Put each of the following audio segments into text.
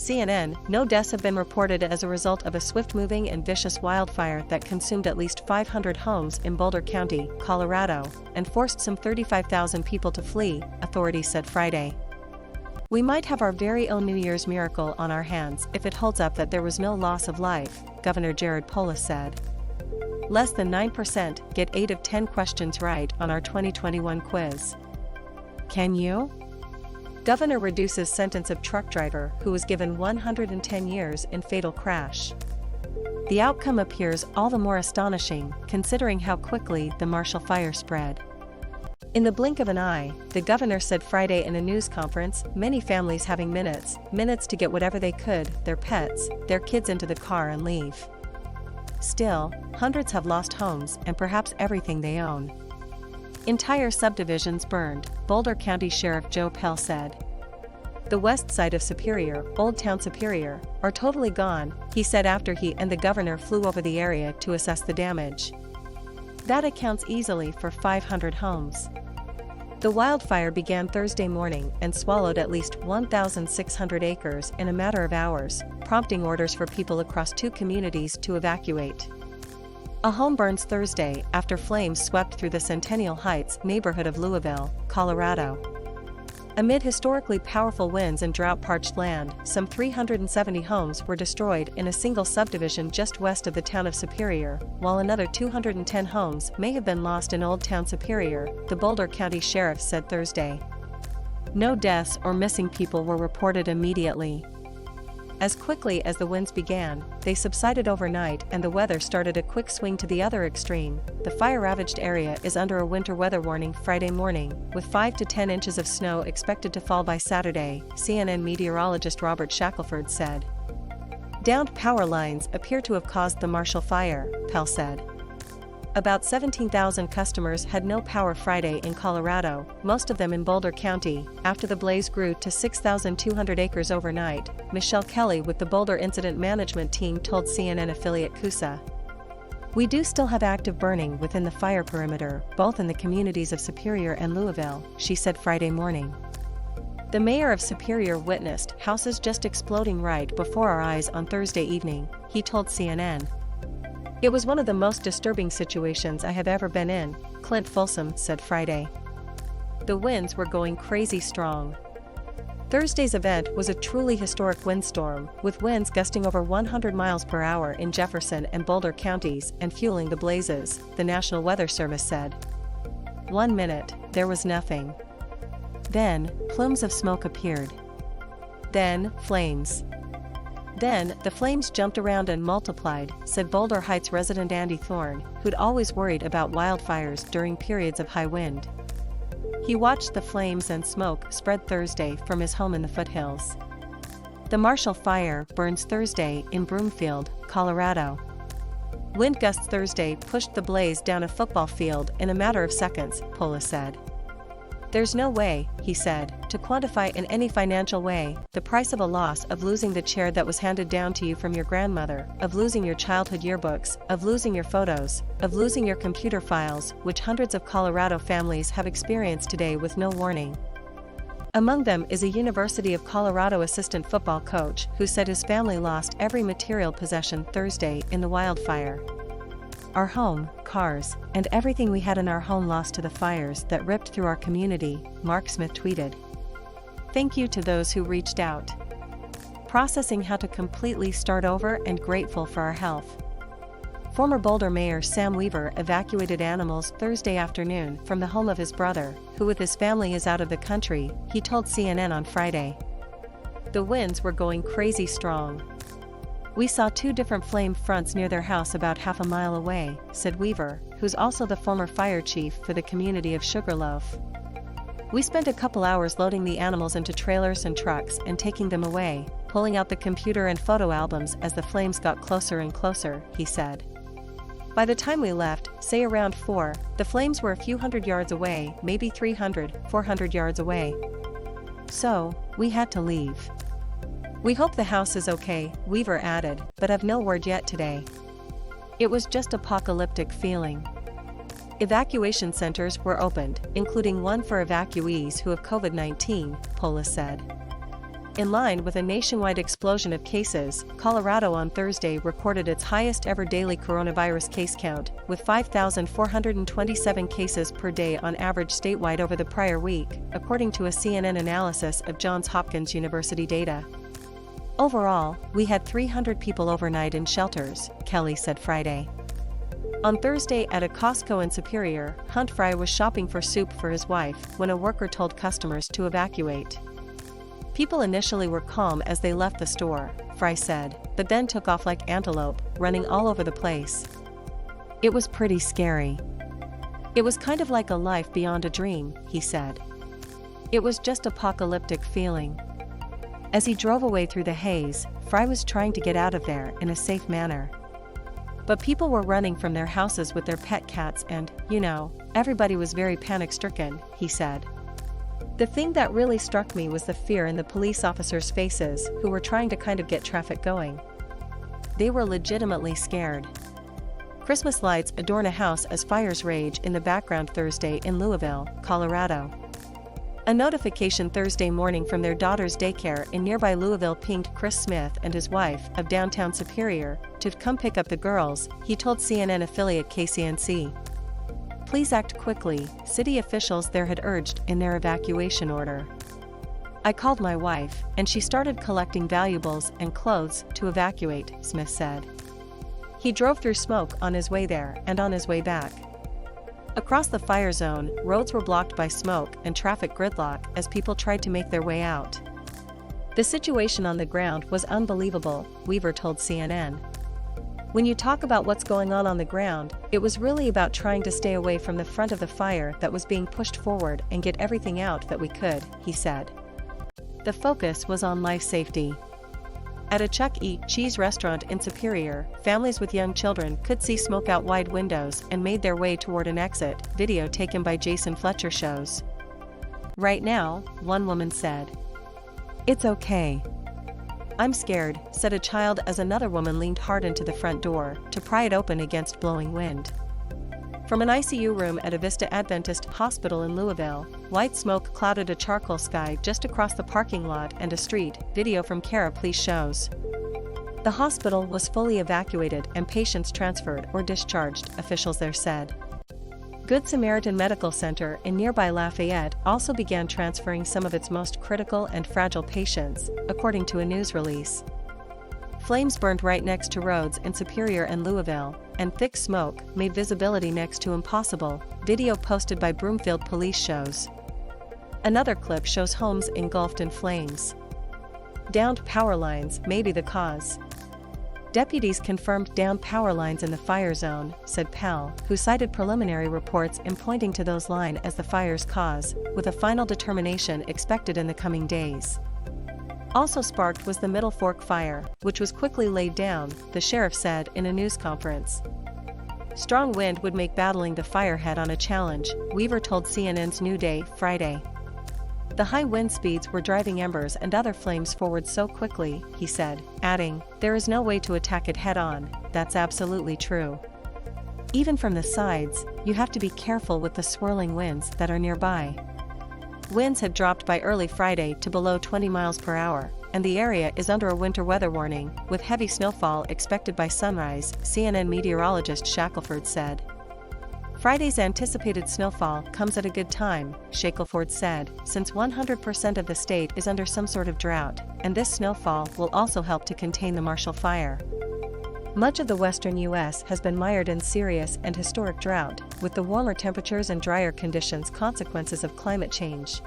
CNN, no deaths have been reported as a result of a swift-moving and vicious wildfire that consumed at least 500 homes in Boulder County, Colorado, and forced some 35,000 people to flee, authorities said Friday. We might have our very own New Year's miracle on our hands if it holds up that there was no loss of life, Governor Polis said. Less than 9% get 8 of 10 questions right on our 2021 quiz. Can you? Governor reduces sentence of truck driver who was given 110 years in fatal crash. The outcome appears all the more astonishing, considering how quickly the Marshall Fire spread. In the blink of an eye, the governor said Friday in a news conference, many families having minutes to get whatever they could, their pets, their kids into the car and leave. Still, hundreds have lost homes and perhaps everything they own. Entire subdivisions burned, Boulder County Sheriff Joe Pell said. The west side of Superior, Old Town Superior, are totally gone, he said after he and the governor flew over the area to assess the damage. That accounts easily for 500 homes. The wildfire began Thursday morning and swallowed at least 1,600 acres in a matter of hours, prompting orders for people across 2 communities to evacuate. A home burns Thursday after flames swept through the Centennial Heights neighborhood of Louisville, Colorado. Amid historically powerful winds and drought-parched land, some 370 homes were destroyed in a single subdivision just west of the town of Superior, while another 210 homes may have been lost in Old Town Superior, the Boulder County Sheriff said Thursday. No deaths or missing people were reported immediately. As quickly as the winds began, they subsided overnight and the weather started a quick swing to the other extreme. The fire-ravaged area is under a winter weather warning Friday morning, with 5 to 10 inches of snow expected to fall by Saturday, CNN meteorologist Robert Shackelford said. Downed power lines appear to have caused the Marshall Fire, Pell said. About 17,000 customers had no power Friday in Colorado, most of them in Boulder County, after the blaze grew to 6,200 acres overnight, Michelle Kelly with the Boulder Incident Management Team told CNN affiliate CUSA. We do still have active burning within the fire perimeter, both in the communities of Superior and Louisville, she said Friday morning. The mayor of Superior witnessed houses just exploding right before our eyes on Thursday evening, he told CNN. It was one of the most disturbing situations I have ever been in, Clint Folsom said Friday. The winds were going crazy strong. Thursday's event was a truly historic windstorm, with winds gusting over 100 miles per hour in Jefferson and Boulder counties and fueling the blazes, the National Weather Service said. 1 minute, there was nothing. Then, plumes of smoke appeared. Then, flames. Then, the flames jumped around and multiplied, said Boulder Heights resident Andy Thorne, who'd always worried about wildfires during periods of high wind. He watched the flames and smoke spread Thursday from his home in the foothills. The Marshall Fire burns Thursday in Broomfield, Colorado. Wind gusts Thursday pushed the blaze down a football field in a matter of seconds, Polis said. There's no way, he said, to quantify in any financial way the price of a loss of losing the chair that was handed down to you from your grandmother, of losing your childhood yearbooks, of losing your photos, of losing your computer files, which hundreds of Colorado families have experienced today with no warning. Among them is a University of Colorado assistant football coach who said his family lost every material possession Thursday in the wildfire. Our home, cars, and everything we had in our home lost to the fires that ripped through our community, Mark Smith tweeted. Thank you to those who reached out. Processing how to completely start over and grateful for our health. Former Boulder Mayor Sam Weaver evacuated animals Thursday afternoon from the home of his brother, who with his family is out of the country, he told CNN on Friday. The winds were going crazy strong. We saw 2 different flame fronts near their house about half a mile away, said Weaver, who's also the former fire chief for the community of Sugarloaf. We spent a couple hours loading the animals into trailers and trucks and taking them away, pulling out the computer and photo albums as the flames got closer and closer, he said. By the time we left, say around 4, the flames were a few hundred yards away, maybe 300, 400 yards away. So, we had to leave. We hope the house is okay, Weaver added, but have no word yet today. It was just apocalyptic feeling. Evacuation centers were opened, including one for evacuees who have COVID-19, Polis said. In line with a nationwide explosion of cases, Colorado on Thursday recorded its highest ever daily coronavirus case count, with 5,427 cases per day on average statewide over the prior week, according to a CNN analysis of Johns Hopkins University data. Overall, we had 300 people overnight in shelters, Kelly said Friday. On Thursday at a Costco in Superior, Hunt Fry was shopping for soup for his wife when a worker told customers to evacuate. People initially were calm as they left the store, Fry said, but then took off like antelope, running all over the place. It was pretty scary. It was kind of like a life beyond a dream, he said. It was just apocalyptic feeling. As he drove away through the haze, Fry was trying to get out of there in a safe manner. But people were running from their houses with their pet cats and, everybody was very panic-stricken, he said. The thing that really struck me was the fear in the police officers' faces who were trying to kind of get traffic going. They were legitimately scared. Christmas lights adorn a house as fires rage in the background Thursday in Louisville, Colorado. A notification Thursday morning from their daughter's daycare in nearby Louisville pinged Chris Smith and his wife of downtown Superior to come pick up the girls, he told CNN affiliate KCNC. Please act quickly, city officials there had urged in their evacuation order. I called my wife, and she started collecting valuables and clothes to evacuate, Smith said. He drove through smoke on his way there and on his way back. Across the fire zone, roads were blocked by smoke and traffic gridlock as people tried to make their way out. The situation on the ground was unbelievable, Weaver told CNN. When you talk about what's going on the ground, it was really about trying to stay away from the front of the fire that was being pushed forward and get everything out that we could, he said. The focus was on life safety. At a Chuck E. Cheese restaurant in Superior, families with young children could see smoke out wide windows and made their way toward an exit, video taken by Jason Fletcher shows. Right now, one woman said. It's okay. I'm scared, said a child as another woman leaned hard into the front door to pry it open against blowing wind. From an ICU room at a Vista Adventist hospital in Louisville, white smoke clouded a charcoal sky just across the parking lot and a street, video from Cara Police shows. The hospital was fully evacuated and patients transferred or discharged, officials there said. Good Samaritan Medical Center in nearby Lafayette also began transferring some of its most critical and fragile patients, according to a news release. Flames burned right next to roads in Superior and Louisville, and thick smoke made visibility next to impossible, video posted by Broomfield Police shows. Another clip shows homes engulfed in flames. Downed power lines may be the cause. Deputies confirmed downed power lines in the fire zone, said Pell, who cited preliminary reports in pointing to those lines as the fire's cause, with a final determination expected in the coming days. Also sparked was the Middle Fork fire, which was quickly laid down, the sheriff said in a news conference. Strong wind would make battling the fire head-on a challenge, Weaver told CNN's New Day Friday. The high wind speeds were driving embers and other flames forward so quickly, he said, adding, there is no way to attack it head-on, that's absolutely true. Even from the sides, you have to be careful with the swirling winds that are nearby. Winds had dropped by early Friday to below 20 miles per hour, and the area is under a winter weather warning, with heavy snowfall expected by sunrise, CNN meteorologist Shackelford said. Friday's anticipated snowfall comes at a good time, Shackelford said, since 100% of the state is under some sort of drought, and this snowfall will also help to contain the Marshall Fire. Much of the western U.S. has been mired in serious and historic drought, with the warmer temperatures and drier conditions consequences of climate change.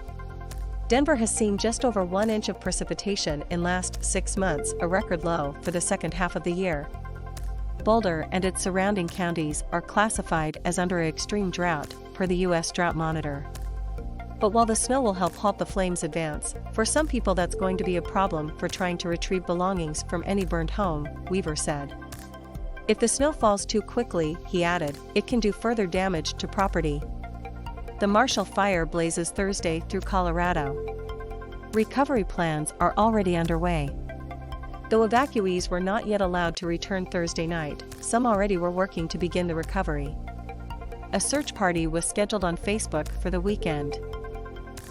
Denver has seen just over 1 inch of precipitation in last 6 months, a record low for the second half of the year. Boulder and its surrounding counties are classified as under extreme drought, per the U.S. Drought Monitor. But while the snow will help halt the flames advance, for some people that's going to be a problem for trying to retrieve belongings from any burned home, Weaver said. If the snow falls too quickly, he added, it can do further damage to property. The Marshall Fire blazes Thursday through Colorado. Recovery plans are already underway. Though evacuees were not yet allowed to return Thursday night, some already were working to begin the recovery. A search party was scheduled on Facebook for the weekend.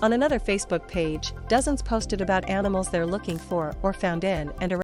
On another Facebook page, dozens posted about animals they're looking for or found in and around